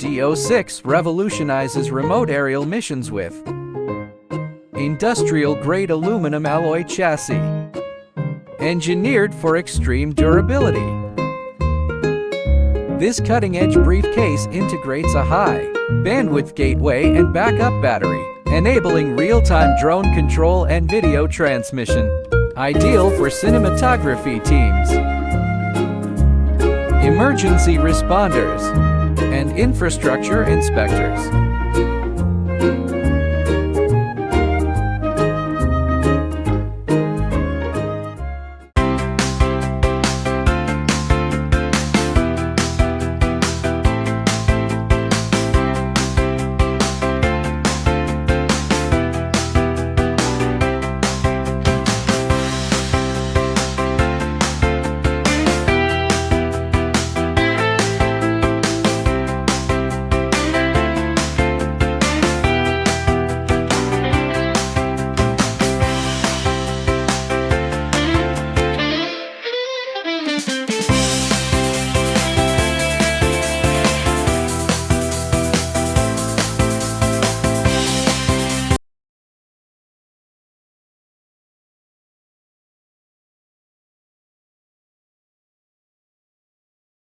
D06 revolutionizes remote aerial missions with industrial-grade aluminum alloy chassis, engineered for extreme durability. This cutting-edge briefcase integrates a high-bandwidth gateway and backup battery, enabling real-time drone control and video transmission, ideal for cinematography teams, emergency responders, and infrastructure inspectors.